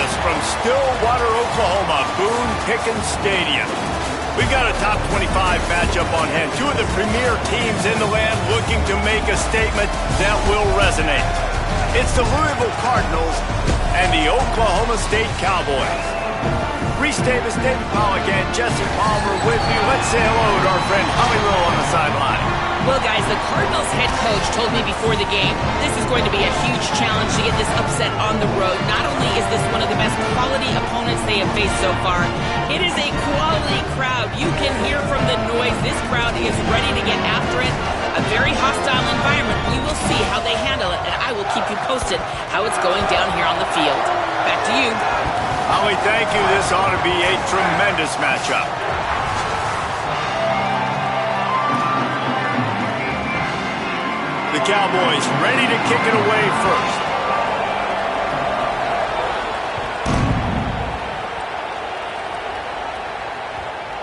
us from Stillwater, Oklahoma, Boone Pickens Stadium. We've got a top 25 matchup on hand. Two of the premier teams in the land looking to make a statement that will resonate. It's the Louisville Cardinals and the Oklahoma State Cowboys. Reese Davis, David Pollack, and Jesse Palmer with me. Let's say hello to our friend Holly Rowe on the sideline. Well, guys, the Cardinals head coach told me before the game this is going to be a huge challenge to get this upset on the road. Not only is this one of the best quality opponents they have faced so far, it is a quality crowd. You can hear from the noise. This crowd is ready to get after it. A very hostile environment. We will see how they handle it, and I will keep you posted how it's going down here on the field. Back to you. Holly, thank you. This ought to be a tremendous matchup. The Cowboys ready to kick it away first.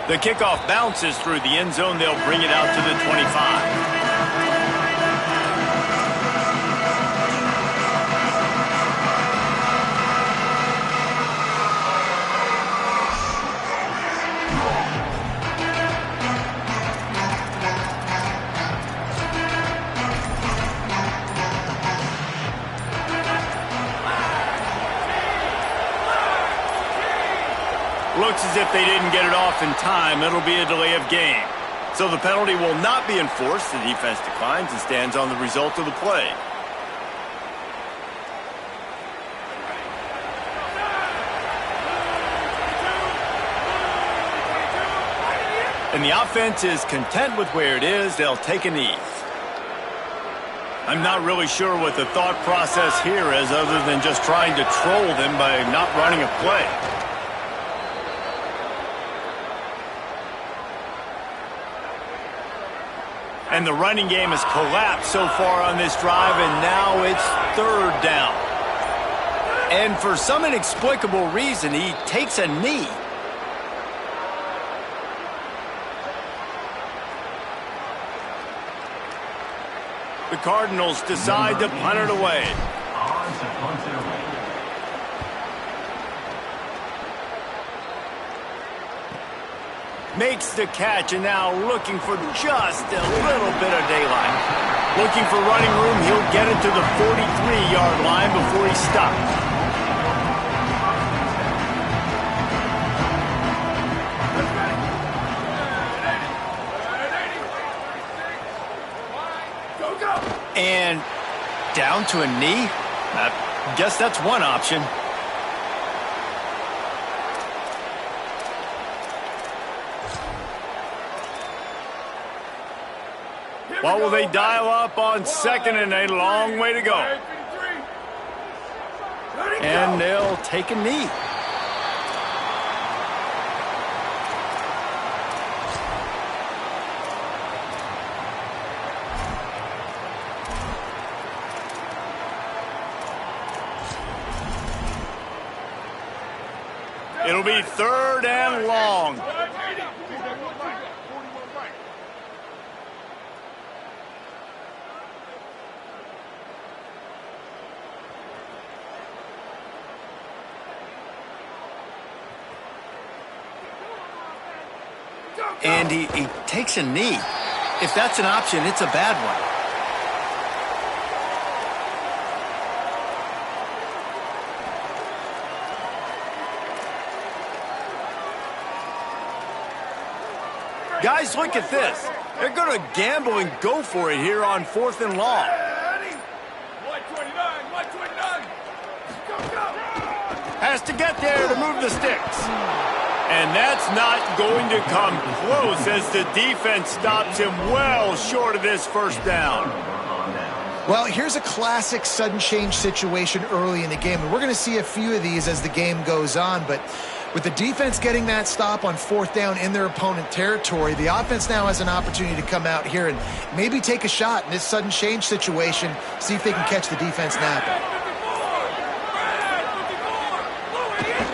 The kickoff bounces through the end zone. They'll bring it out to the 25. Looks as if they didn't get it off in time. It'll be a delay of game. So the penalty will not be enforced. The defense declines and stands on the result of the play. And the offense is content with where it is. They'll take a knee. I'm not really sure what the thought process here is other than just trying to troll them by not running a play. And the running game has collapsed so far on this drive, and now it's third down. And for some inexplicable reason, he takes a knee. The Cardinals decide to punt it away. Makes the catch, and now looking for just a little bit of daylight. Looking for running room. He'll get it to the 43-yard line before he stops. And down to a knee? I guess that's one option. What will they dial up on second, and a long way to go? And they'll take a knee. It'll be third and long. And he takes a knee. If that's an option, it's a bad one. Guys, look at this. They're going to gamble and go for it here on fourth and long. Has to get there to move the sticks. And that's not going to come close as the defense stops him well short of this first down. Well, here's a classic sudden change situation early in the game. And we're going to see a few of these as the game goes on. But with the defense getting that stop on fourth down in their opponent territory, the offense now has an opportunity to come out here and maybe take a shot in this sudden change situation, see if they can catch the defense napping.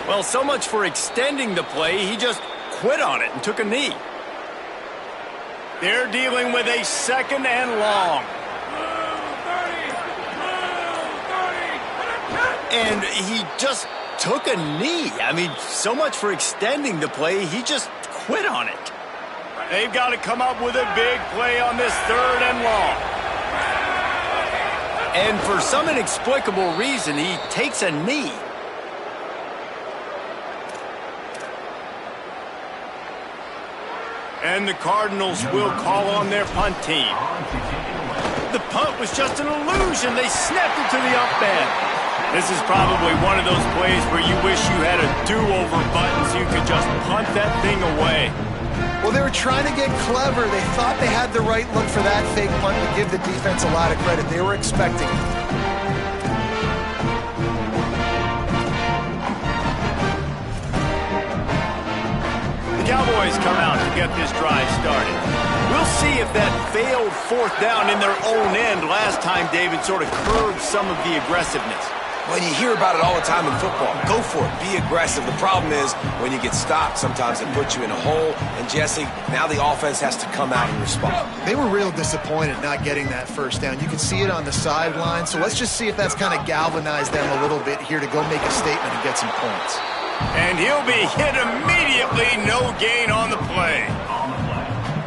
Well, so much for extending the play. He just quit on it and took a knee. They're dealing with a second and long. And he just took a knee. I mean, so much for extending the play. He just quit on it. They've got to come up with a big play on this 3rd and long. And for some inexplicable reason, he takes a knee. And the Cardinals will call on their punt team. The punt was just an illusion. They snapped it to the up end. This is probably one of those plays where you wish you had a do-over button so you could just punt that thing away. Well, they were trying to get clever. They thought they had the right look for that fake punt to give the defense a lot of credit. They were expecting it. The Cowboys come out to get this drive started. We'll see if that failed 4th down in their own end last time David sort of curbed some of the aggressiveness. Well, you hear about it all the time in football. Go for it. Be aggressive. The problem is when you get stopped, sometimes it puts you in a hole. And, Jesse, now the offense has to come out and respond. They were real disappointed not getting that 1st down. You could see it on the sideline. So let's just see if that's kind of galvanized them a little bit here to go make a statement and get some points. And he'll be hit immediately. No gain on the play.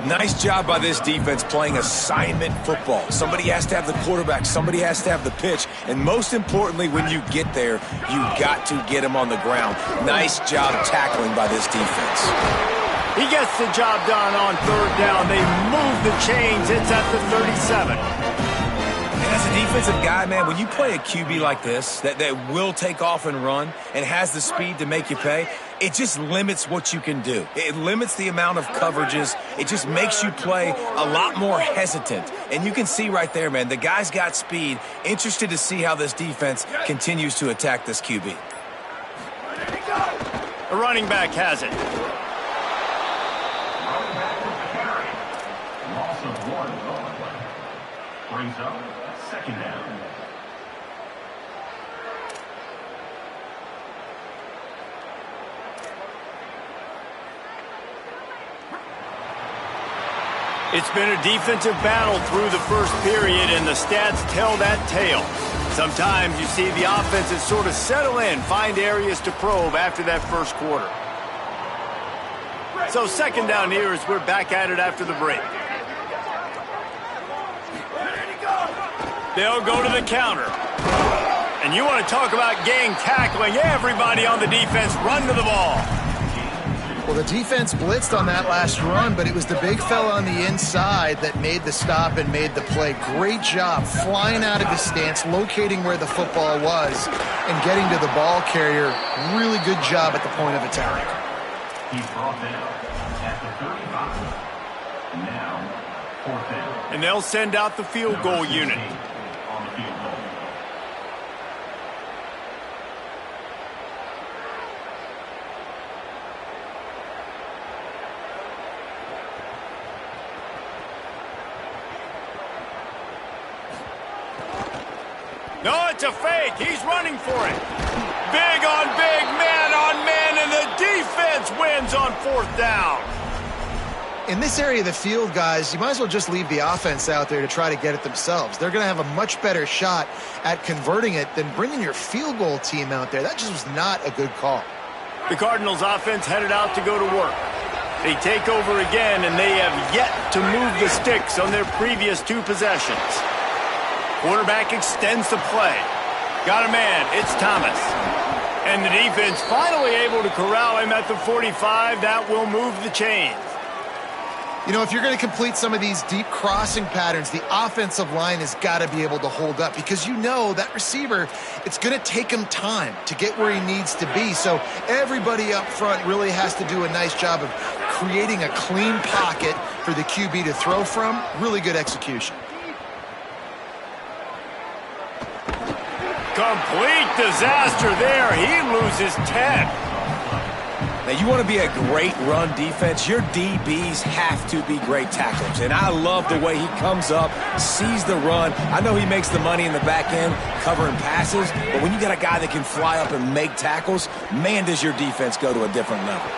Nice job by this defense playing assignment football. Somebody has to have the quarterback. Somebody has to have the pitch. And most importantly, when you get there, you got to get him on the ground. Nice job tackling by this defense. He gets the job done on 3rd down. They move the chains. It's at the 37. And as a defensive guy, man, when you play a QB like this that will take off and run and has the speed to make you pay, it just limits what you can do. It limits the amount of coverages. It just makes you play a lot more hesitant. And you can see right there, man, the guy's got speed. Interested to see how this defense continues to attack this QB. The running back has it. Loss of 1 on the play. Brings up 2nd down. It's been a defensive battle through the 1st period, and the stats tell that tale. Sometimes you see the offenses sort of settle in, find areas to probe after that 1st quarter. So 2nd down here as we're back at it after the break. They'll go to the counter. And you want to talk about gang tackling. Everybody on the defense run to the ball. Well, the defense blitzed on that last run, but it was the big fella on the inside that made the stop and made the play. Great job flying out of his stance, locating where the football was, and getting to the ball carrier. Really good job at the point of attack. He's brought down at the 35. Now, 4th down. And they'll send out the field goal unit. On the field goal. No, it's a fake. He's running for it. Big on big, man on man, and the defense wins on 4th down. In this area of the field, guys, you might as well just leave the offense out there to try to get it themselves. They're going to have a much better shot at converting it than bringing your field goal team out there. That just was not a good call. The Cardinals offense headed out to go to work. They take over again, and they have yet to move the sticks on their previous 2 possessions. Quarterback extends the play. Got a man. It's Thomas. And the defense finally able to corral him at the 45. That will move the chains. You know, if you're going to complete some of these deep crossing patterns, the offensive line has got to be able to hold up because you know that receiver, it's going to take him time to get where he needs to be. So everybody up front really has to do a nice job of creating a clean pocket for the QB to throw from. Really good execution. Complete disaster there. He loses 10. Now, you want to be a great run defense, your DBs have to be great tacklers. And I love the way he comes up, sees the run. I know he makes the money in the back end covering passes, but when you got a guy that can fly up and make tackles, man, does your defense go to a different level.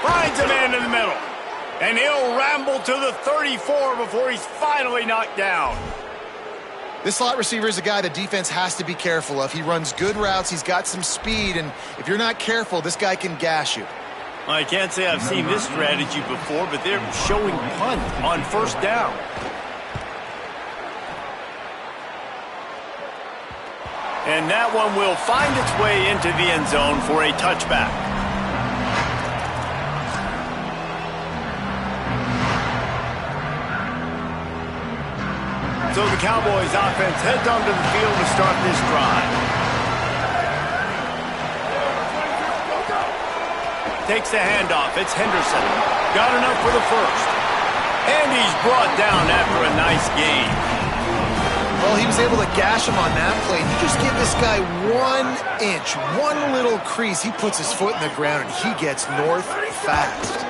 Finds a man in the middle. And he'll ramble to the 34 before he's finally knocked down. This slot receiver is a guy the defense has to be careful of. He runs good routes. He's got some speed, and if you're not careful, this guy can gash you. I can't say I've seen this strategy before, but they're showing punt on first down. And that one will find its way into the end zone for a touchback. So the Cowboys offense heads onto the field to start this drive. Takes the handoff. It's Henderson. Got enough for the first. And he's brought down after a nice gain. Well, he was able to gash him on that play. You just give this guy 1 inch, one little crease. He puts his foot in the ground, and he gets north fast.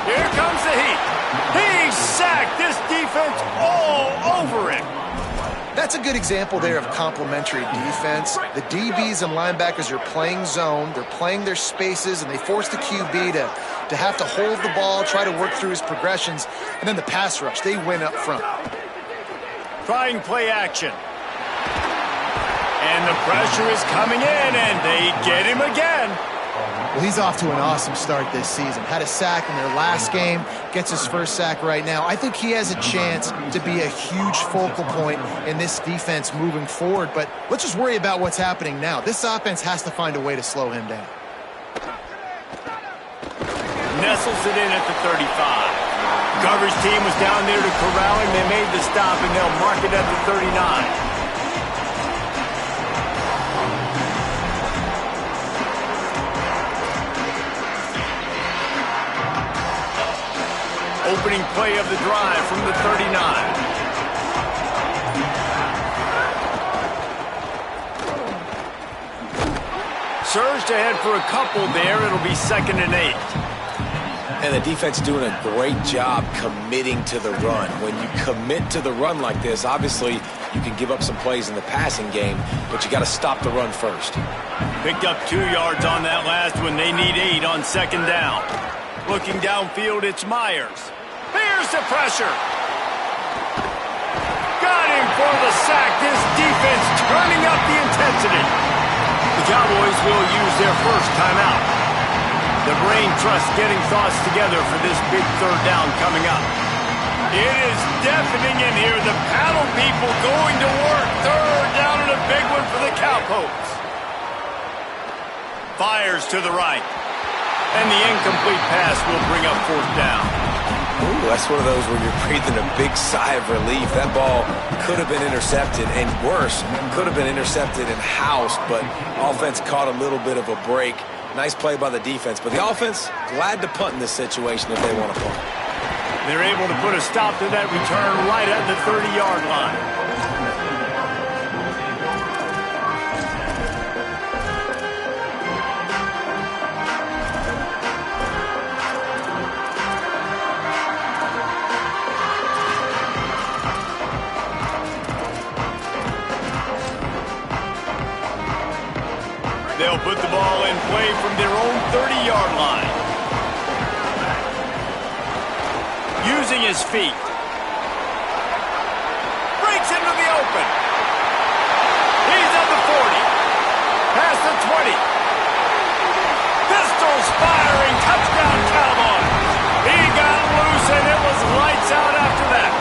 Here comes the heat. He sacked this defense all over him. That's a good example there of complementary defense. The DBs and linebackers are playing zone. They're playing their spaces, and they force the QB to have to hold the ball, try to work through his progressions, and then the pass rush. They win up front. Trying play action. And the pressure is coming in, and they get him again. Well, he's off to an awesome start this season. Had a sack in their last game, gets his first sack right now. I think he has a chance to be a huge focal point in this defense moving forward, but let's just worry about what's happening now. This offense has to find a way to slow him down. Nestles it in at the 35. Coverage team was down there to corral him. They made the stop, and they'll mark it at the 39. Opening play of the drive from the 39. Surged ahead for a couple there. It'll be 2nd and 8. And the defense doing a great job committing to the run. When you commit to the run like this, obviously you can give up some plays in the passing game, but you got to stop the run first. Picked up 2 yards on that last one. They need 8 on 2nd down. Looking downfield, it's Myers. Here's the pressure. Got him for the sack. This defense turning up the intensity. The Cowboys will use their first timeout. The brain trust getting thoughts together for this big 3rd down coming up. It is deafening in here. The paddle people going to work. 3rd down and a big one for the Cowpokes. Fires to the right. And the incomplete pass will bring up 4th down. Ooh, that's one of those where you're breathing a big sigh of relief. That ball could have been intercepted, and worse, could have been intercepted and housed, but offense caught a little bit of a break. Nice play by the defense, but the offense glad to punt in this situation if they want to punt. They're able to put a stop to that return right at the 30-yard line. They'll put the ball in play from their own 30-yard line. Using his feet. Breaks into the open. He's at the 40. Past the 20. Pistols firing. Touchdown Cowboys. He got loose and it was lights out after that.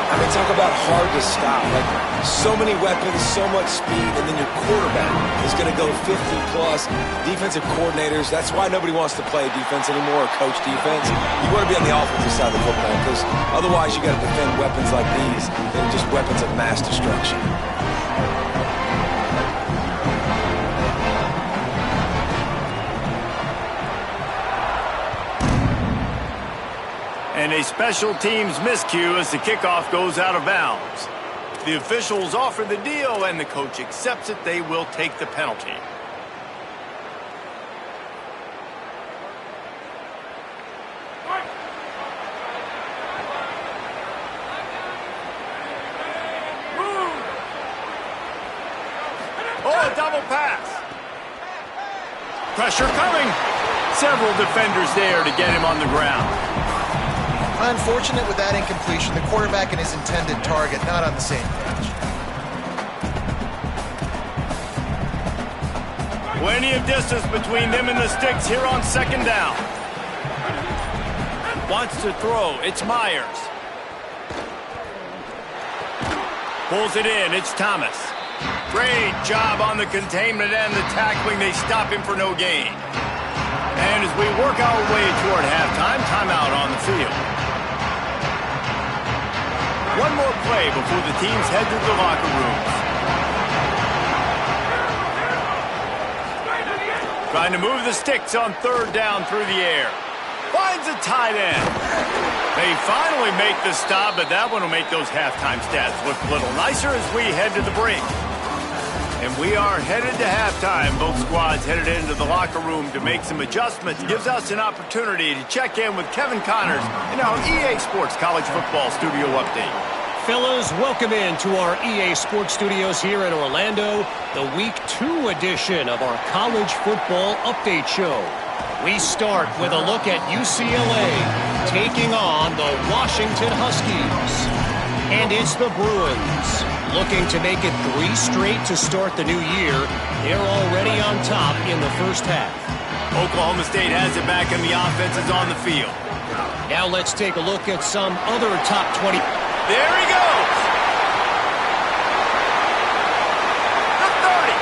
I mean, talk about hard to stop. Like, so many weapons, so much speed, and then your quarterback is going to go 50-plus. Defensive coordinators, that's why nobody wants to play defense anymore or coach defense. You want to be on the offensive side of the football because otherwise you got to defend weapons like these. They're just weapons of mass destruction. And a special teams miscue as the kickoff goes out of bounds. The officials offer the deal, and the coach accepts it. They will take the penalty. Oh, a double pass. Pressure coming. Several defenders there to get him on the ground. Unfortunate with that incompletion. The quarterback and his intended target not on the same page. Plenty of distance between them and the sticks here on second down. Wants to throw. It's Myers. Pulls it in. It's Thomas. Great job on the containment and the tackling. They stop him for no gain. And as we work our way toward halftime, timeout on the field. One more play before the teams head to the locker rooms. Trying to move the sticks on third down through the air. Finds a tight end. They finally make the stop, but that one will make those halftime stats look a little nicer as we head to the break. And we are headed to halftime. Both squads headed into the locker room to make some adjustments. Gives us an opportunity to check in with Kevin Connors in our EA Sports College Football Studio Update. Fellas, welcome in to our EA Sports Studios here in Orlando, the Week 2 edition of our College Football Update Show. We start with a look at UCLA taking on the Washington Huskies. And it's the Bruins looking to make it 3 straight to start the new year. They're already on top in the first half. Oklahoma State has it back and the offense is on the field. Now let's take a look at some other top 20. There he goes. The 30,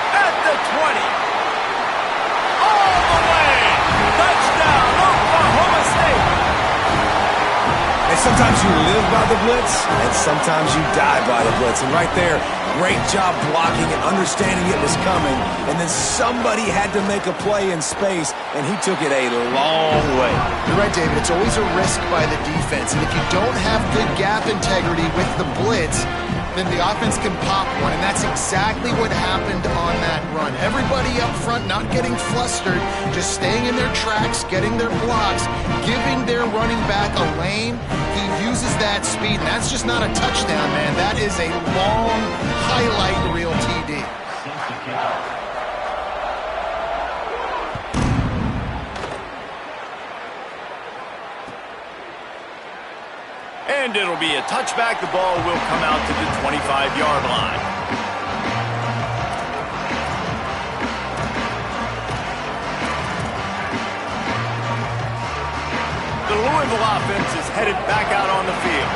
at the 20. All the way. Touchdown, Oklahoma State. And sometimes you live by the blitz, and sometimes you die by the blitz. And right there, great job blocking and understanding it was coming. And then somebody had to make a play in space, and he took it a long way. You're right, David. It's always a risk by the defense. And if you don't have good gap integrity with the blitz, then the offense can pop one. And that's exactly what happened on that run. Everybody up front not getting flustered, just staying in their tracks, getting their blocks, giving their running back a lane. He uses that speed, and that's just not a touchdown, man. That is a long highlight reel TD. And it'll be a touchback. The ball will come out to the 25-yard line. The Louisville offense is headed back out on the field.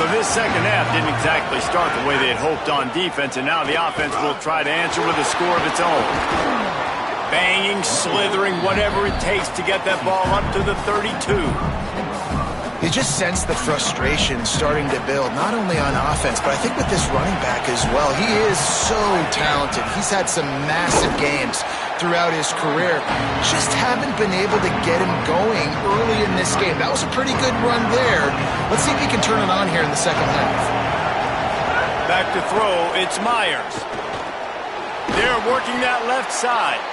So this second half didn't exactly start the way they had hoped on defense, and now the offense will try to answer with a score of its own. Banging, slithering, whatever it takes to get that ball up to the 32. You just sense the frustration starting to build, not only on offense, but I think with this running back as well. He is so talented. He's had some massive games throughout his career. Just haven't been able to get him going early in this game. That was a pretty good run there. Let's see if he can turn it on here in the second half. Back to throw, it's Myers. They're working that left side.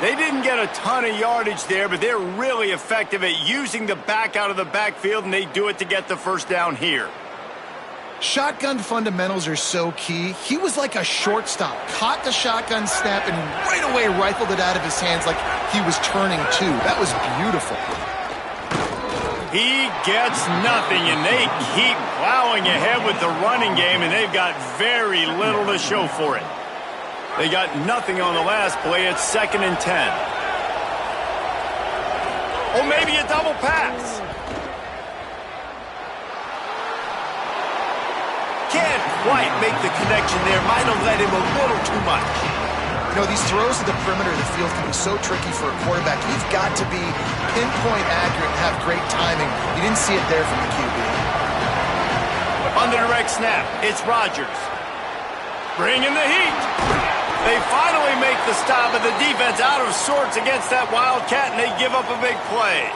They didn't get a ton of yardage there, but they're really effective at using the back out of the backfield, and they do it to get the first down here. Shotgun fundamentals are so key. He was like a shortstop, caught the shotgun snap, and right away rifled it out of his hands like he was turning two. That was beautiful. He gets nothing, and they keep plowing ahead with the running game, and they've got very little to show for it. They got nothing on the last play. It's 2nd and 10. Or maybe a double pass. Can't quite make the connection there. Might have led him a little too much. You know, these throws to the perimeter of the field can be so tricky for a quarterback. You've got to be pinpoint accurate and have great timing. You didn't see it there from the QB. On the direct snap, it's Rodgers. Bringing the heat. They finally make the stop, but the defense out of sorts against that Wildcat, and they give up a big play.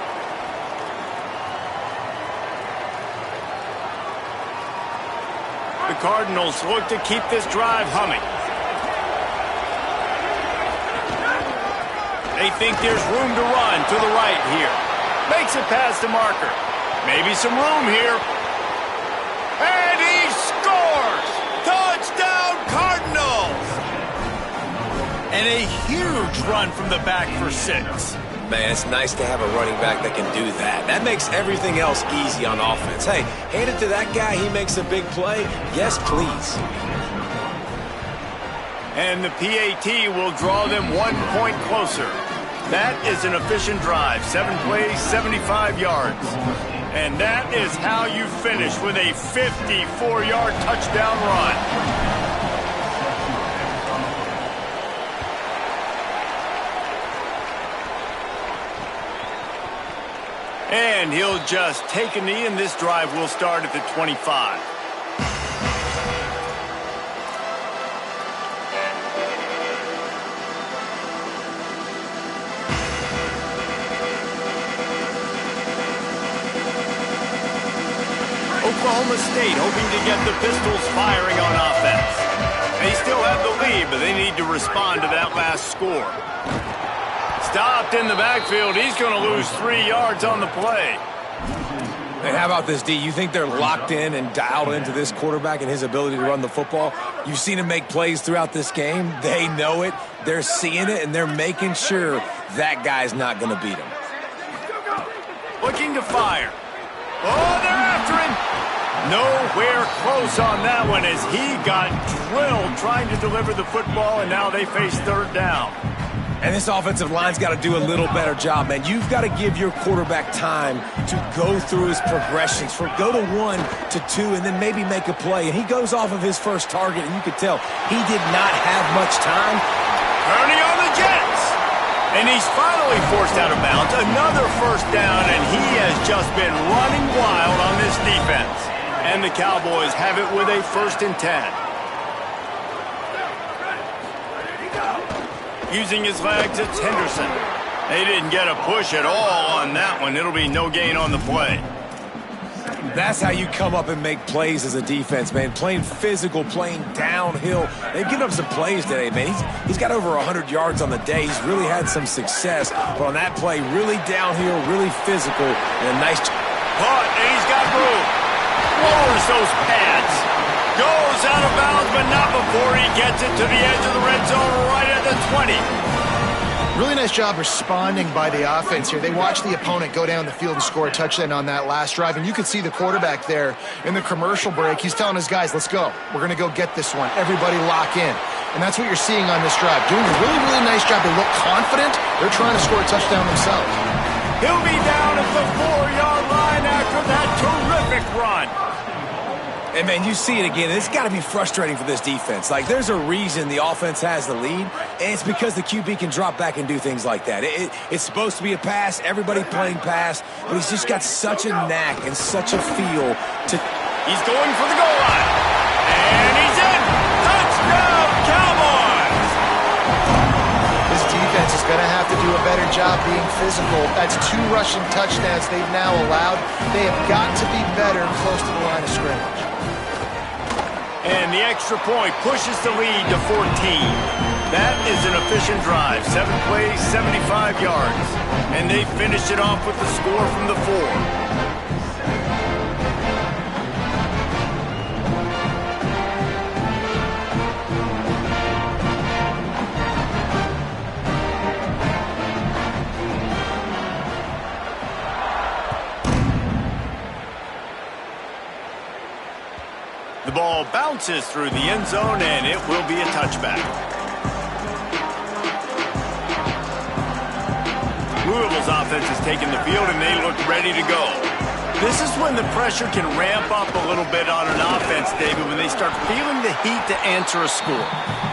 The Cardinals look to keep this drive humming. They think there's room to run to the right here. Makes it past the marker. Maybe some room here. And he scores! Touchdown, Cardinals! And a huge run from the back for 6. Man, it's nice to have a running back that can do that. That makes everything else easy on offense. Hey, hand it to that guy. He makes a big play. Yes, please. And the PAT will draw them 1 point closer. That is an efficient drive. 7 plays, 75 yards. And that is how you finish with a 54-yard touchdown run. And he'll just take a knee, and this drive will start at the 25. Oklahoma State hoping to get the Pistols firing on offense. They still have the lead, but they need to respond to that last score. Stopped in the backfield. He's going to lose 3 yards on the play. Hey, how about this, D? You think they're locked in and dialed into this quarterback and his ability to run the football? You've seen him make plays throughout this game. They know it. They're seeing it, and they're making sure that guy's not going to beat him. Looking to fire. Oh, they're after him. Nowhere close on that one as he got drilled trying to deliver the football, and now they face third down. And this offensive line's got to do a little better job, man. You've got to give your quarterback time to go through his progressions, go to 1 to 2, and then maybe make a play. And he goes off of his first target, and you could tell he did not have much time. Turning on the Jets. And he's finally forced out of bounds. Another first down, and he has just been running wild on this defense. And the Cowboys have it with a 1st and 10. Using his legs, it's Henderson. They didn't get a push at all on that one. It'll be no gain on the play. That's how you come up and make plays as a defense, man. Playing physical, playing downhill. They've given up some plays today, man. He's got over 100 yards on the day. He's really had some success. But on that play, really downhill, really physical, and a nice... But he's got room. Lowers those pads. Goes out of bounds, but not before he gets it to the edge of the red zone right at the 20. Really nice job responding by the offense here. They watched the opponent go down the field and score a touchdown on that last drive, and you could see the quarterback there in the commercial break. He's telling his guys, let's go. We're going to go get this one. Everybody lock in. And that's what you're seeing on this drive. Doing a really, really nice job. They look confident. They're trying to score a touchdown themselves. He'll be down at the 4-yard line after that terrific run. And, man, you see it again. It's got to be frustrating for this defense. Like, there's a reason the offense has the lead, and it's because the QB can drop back and do things like that. It's supposed to be a pass, everybody playing pass, but he's just got such a knack and such a feel to... He's going for the goal line. And he's in. Touchdown, Cowboys! This defense is going to have to do a better job being physical. That's 2 rushing touchdowns they've now allowed. They have got to be better close to the line of scrimmage. And the extra point pushes the lead to 14. That is an efficient drive. 7 plays, 75 yards. And they finished it off with the score from the 4. The ball bounces through the end zone, and it will be a touchback. Louisville's offense has taken the field, and they look ready to go. This is when the pressure can ramp up a little bit on an offense, David, when they start feeling the heat to answer a score.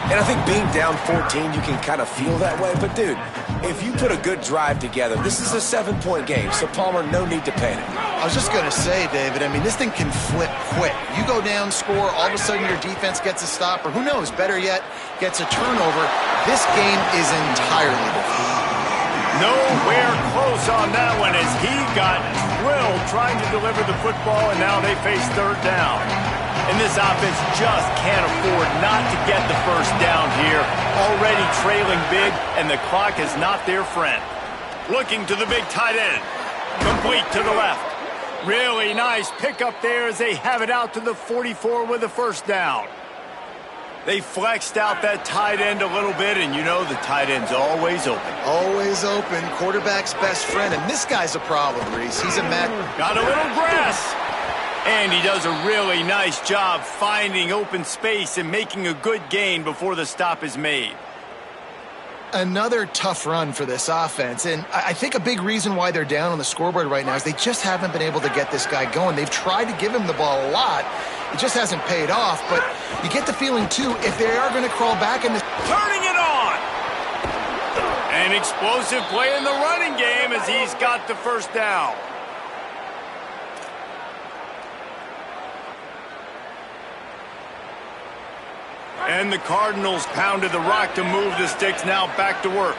And I think being down 14, you can kind of feel that way. But, dude, if you put a good drive together, this is a 7-point game. So, Palmer, no need to panic. I was just going to say, David, I mean, this thing can flip quick. You go down, score, all of a sudden your defense gets a stop, or who knows, better yet, gets a turnover. This game is entirely different. Nowhere close on that one as he got drilled trying to deliver the football, and now they face third down. And this offense just can't afford not to get the first down here. Already trailing big, and the clock is not their friend. Looking to the big tight end. Complete to the left. Really nice pickup there as they have it out to the 44 with a first down. They flexed out that tight end a little bit, and you know the tight end's always open. Always open, quarterback's best friend, and this guy's a problem, Reese. He's a man. Got a little grass. And he does a really nice job finding open space and making a good gain before the stop is made. Another tough run for this offense, and I think a big reason why they're down on the scoreboard right now is they just haven't been able to get this guy going. They've tried to give him the ball a lot. It just hasn't paid off, but you get the feeling, too, if they are going to crawl back in this... Turning it on! An explosive play in the running game as he's got the first down. And the Cardinals pounded the rock to move the sticks, now back to work.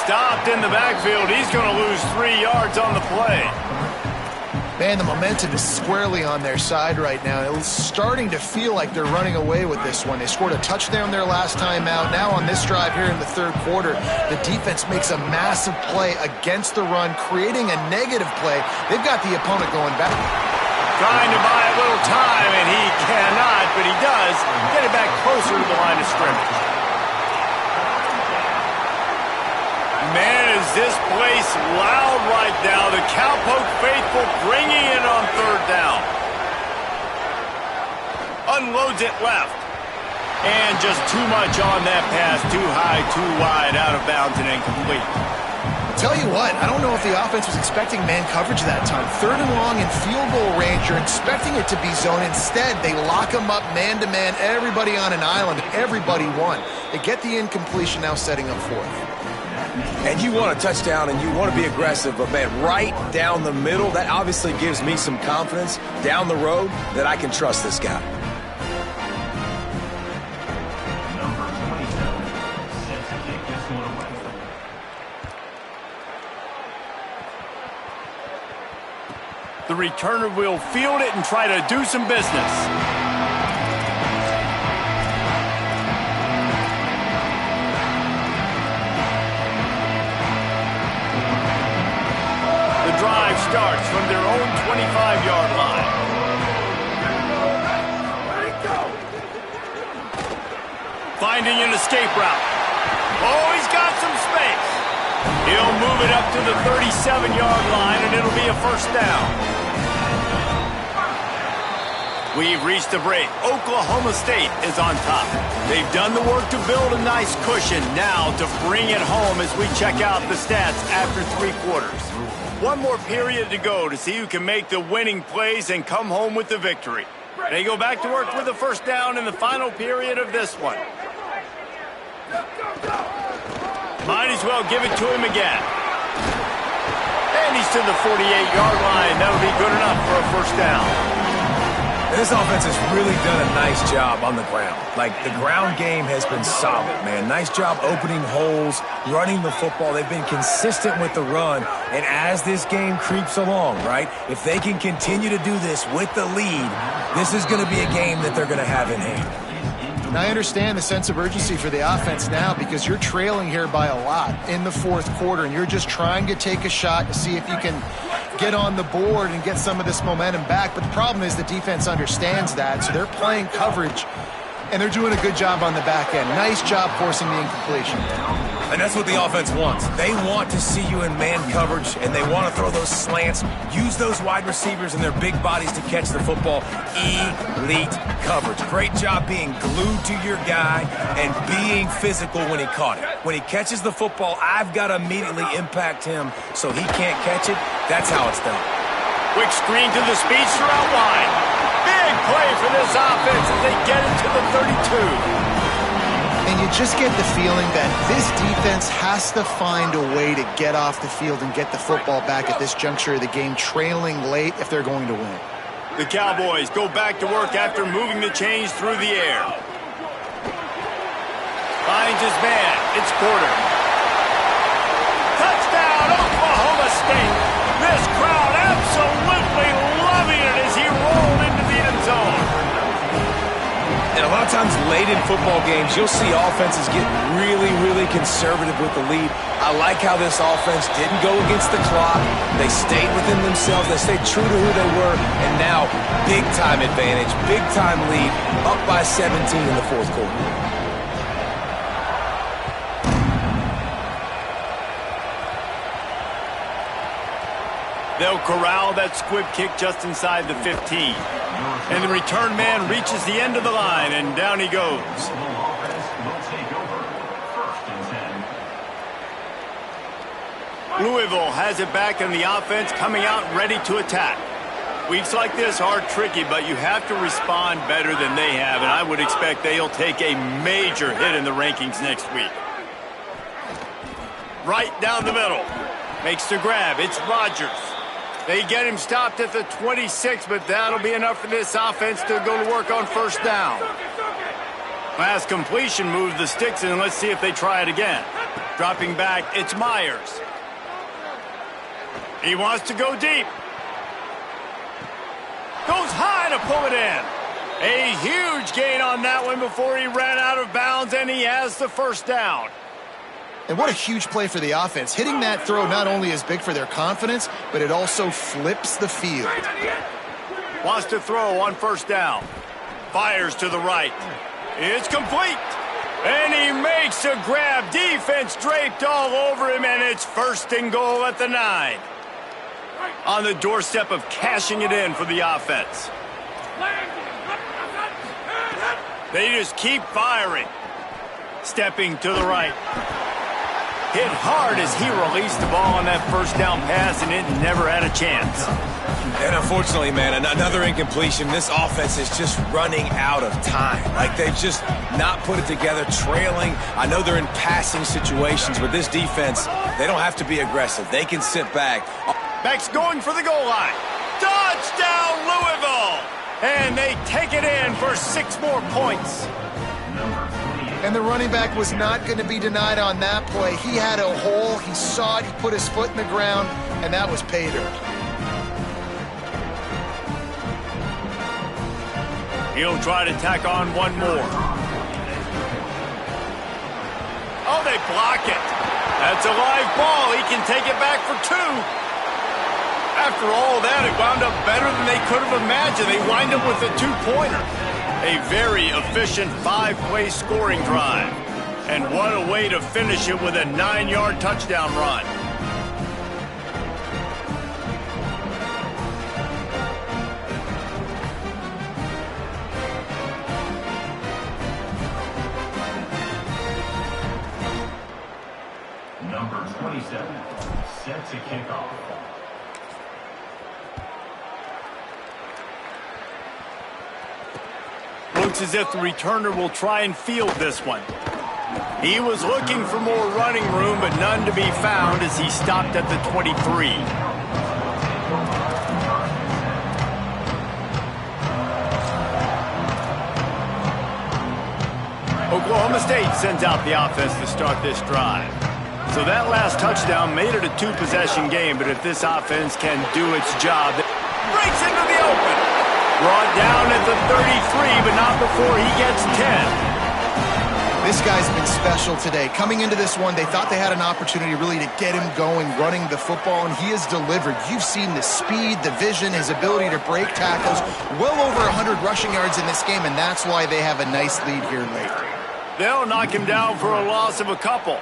Stopped in the backfield. He's going to lose 3 yards on the play. Man, the momentum is squarely on their side right now. It's starting to feel like they're running away with this one. They scored a touchdown their last time out. Now on this drive here in the third quarter, the defense makes a massive play against the run, creating a negative play. They've got the opponent going back. Trying to buy a little time, and he cannot, but he does get it back closer to the line of scrimmage. Man, is this place loud right now. The Cowpoke faithful bringing it on third down. Unloads it left. And just too much on that pass. Too high, too wide, out of bounds, and incomplete. Tell you what, I don't know if the offense was expecting man coverage that time. Third and long in field goal range, you're expecting it to be zone. Instead, they lock them up man-to-man, everybody on an island, everybody won. They get the incompletion, now setting up fourth. And you want a touchdown and you want to be aggressive, but man, right down the middle, that obviously gives me some confidence down the road that I can trust this guy. Number 27 set to kick this one away. The returner will field it and try to do some business. The drive starts from their own 25-yard line. Finding an escape route. Oh, he's got some space. He'll move it up to the 37-yard line, and it'll be a first down. We've reached the break. Oklahoma State is on top. They've done the work to build a nice cushion. Now to bring it home as we check out the stats after 3 quarters. One more period to go to see who can make the winning plays and come home with the victory. They go back to work with the first down in the final period of this one. Might as well give it to him again. And he's to the 48-yard line. That'll be good enough for a first down. This offense has really done a nice job on the ground. Like, the ground game has been solid, man. Nice job opening holes, running the football. They've been consistent with the run. And as this game creeps along, right, if they can continue to do this with the lead, this is going to be a game that they're going to have in hand. And I understand the sense of urgency for the offense now because you're trailing here by a lot in the fourth quarter, and you're just trying to take a shot to see if you can get on the board and get some of this momentum back. But the problem is the defense understands that, so they're playing coverage, and they're doing a good job on the back end. Nice job forcing the incompletion. And that's what the offense wants. They want to see you in man coverage, and they want to throw those slants, use those wide receivers and their big bodies to catch the football. Elite coverage. Great job being glued to your guy and being physical when he caught it. When he catches the football, I've got to immediately impact him so he can't catch it. That's how it's done. Quick screen to the speedster out wide. Big play for this offense as they get it to the 32. And you just get the feeling that this defense has to find a way to get off the field and get the football back at this juncture of the game, trailing late if they're going to win. The Cowboys go back to work after moving the chains through the air. Finds his man. It's Porter. Touchdown, Oklahoma State. This crowd absolutely loving it as he rolled into the end zone. And a lot of times late in football games, you'll see offenses get really, really conservative with the lead. I like how this offense didn't go against the clock. They stayed within themselves. They stayed true to who they were. And now, big-time advantage, big-time lead, up by 17 in the fourth quarter. They'll corral that squib kick just inside the 15. And the return man reaches the end of the line, and down he goes. Louisville has it back in the offense, coming out ready to attack. Weeks like this are tricky, but you have to respond better than they have, and I would expect they'll take a major hit in the rankings next week. Right down the middle. Makes the grab. It's Rodgers. They get him stopped at the 26, but that'll be enough for this offense to go to work on first down. Pass completion moves the sticks, and let's see if they try it again. Dropping back, it's Myers. He wants to go deep. Goes high to pull it in. A huge gain on that one before he ran out of bounds, and he has the first down. And what a huge play for the offense. Hitting that throw not only is big for their confidence, but it also flips the field. Wants to throw on first down. Fires to the right. It's complete. And he makes a grab. Defense draped all over him, and it's first and goal at the 9. On the doorstep of cashing it in for the offense. They just keep firing. Stepping to the right. Hit hard as he released the ball on that first down pass, and it never had a chance. And unfortunately, man, another incompletion. This offense is just running out of time. Like, they've just not put it together, trailing. I know they're in passing situations, but this defense, they don't have to be aggressive. They can sit back. Beck's going for the goal line. Touchdown, Louisville! And they take it in for 6 more points. And the running back was not going to be denied on that play. He had a hole. He saw it. He put his foot in the ground, and that was pay dirt. He'll try to tack on one more. Oh, they block it. That's a live ball. He can take it back for 2. After all that, it wound up better than they could have imagined. They wind up with a 2-pointer. A very efficient 5-play scoring drive. And what a way to finish it with a 9-yard touchdown run. Number 27, set to kick off. Looks as if the returner will try and field this one. He was looking for more running room, but none to be found as he stopped at the 23. Oklahoma State sends out the offense to start this drive. So that last touchdown made it a 2-possession game, but if this offense can do its job, it breaks into the open. Brought down at the 33, but not before he gets 10. This guy's been special today. Coming into this one, they thought they had an opportunity really to get him going, running the football, and he has delivered. You've seen the speed, the vision, his ability to break tackles. Well over 100 rushing yards in this game, and that's why they have a nice lead here late. They'll knock him down for a loss of a couple.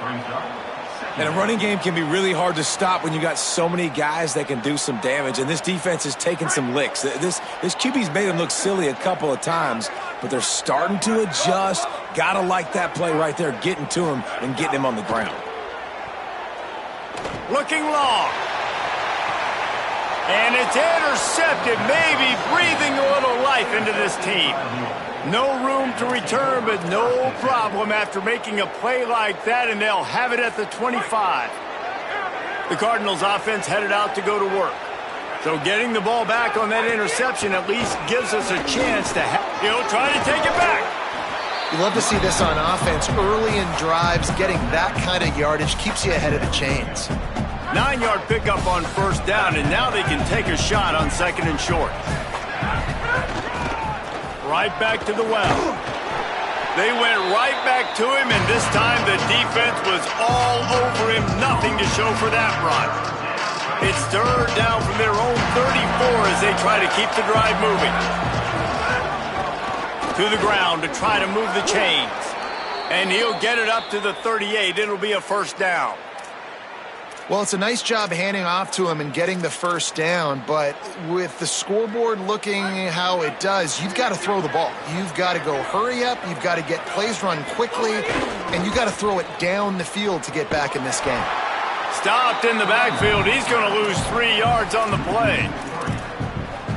And a running game can be really hard to stop when you got so many guys that can do some damage. And this defense is taking some licks. This QB's made them look silly a couple of times, but they're starting to adjust. Gotta like that play right there, getting to him and getting him on the ground. Looking long. And it's intercepted, maybe breathing a little life into this team. No room to return, but no problem after making a play like that, and they'll have it at the 25. The Cardinals offense headed out to go to work. So getting the ball back on that interception at least gives us a chance to he'll try to take it back. You love to see this on offense. Early in drives, getting that kind of yardage keeps you ahead of the chains. 9-yard pickup on first down, and now they can take a shot on 2nd and short. Right back to the well. They went right back to him, and this time the defense was all over him. Nothing to show for that run. It's third down from their own 34 as they try to keep the drive moving. To the ground to try to move the chains. And he'll get it up to the 38. It'll be a first down. Well, it's a nice job handing off to him and getting the first down, but with the scoreboard looking how it does, you've got to throw the ball. You've got to go hurry up, you've got to get plays run quickly, and you've got to throw it down the field to get back in this game. Stopped in the backfield. He's going to lose 3 yards on the play.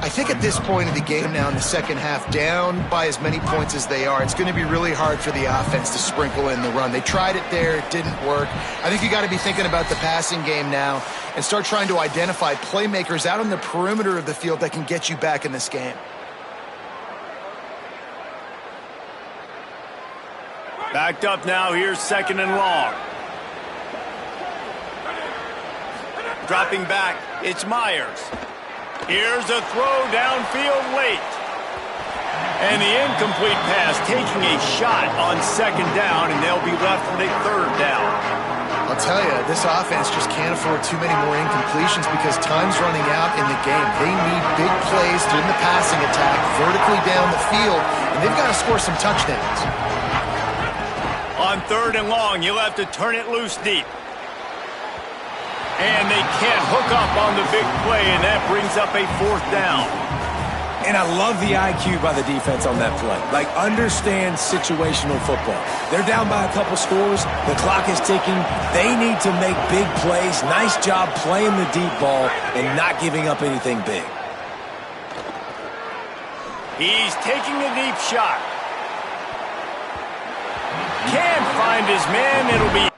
I think at this point of the game now in the second half, down by as many points as they are, it's going to be really hard for the offense to sprinkle in the run. They tried it there. It didn't work. I think you got to be thinking about the passing game now and start trying to identify playmakers out on the perimeter of the field that can get you back in this game. Backed up now. Here's second and long. Dropping back. It's Myers. Here's a throw downfield late. And the incomplete pass taking a shot on second down, and they'll be left with a third down. I'll tell you, this offense just can't afford too many more incompletions because time's running out in the game. They need big plays in the passing attack, vertically down the field, and they've got to score some touchdowns. On third and long, you'll have to turn it loose deep. And they can't hook up on the big play, and that brings up a fourth down. And I love the IQ by the defense on that play. Like, understand situational football. They're down by a couple scores. The clock is ticking. They need to make big plays. Nice job playing the deep ball and not giving up anything big. He's taking a deep shot. Can't find his man. It'll be...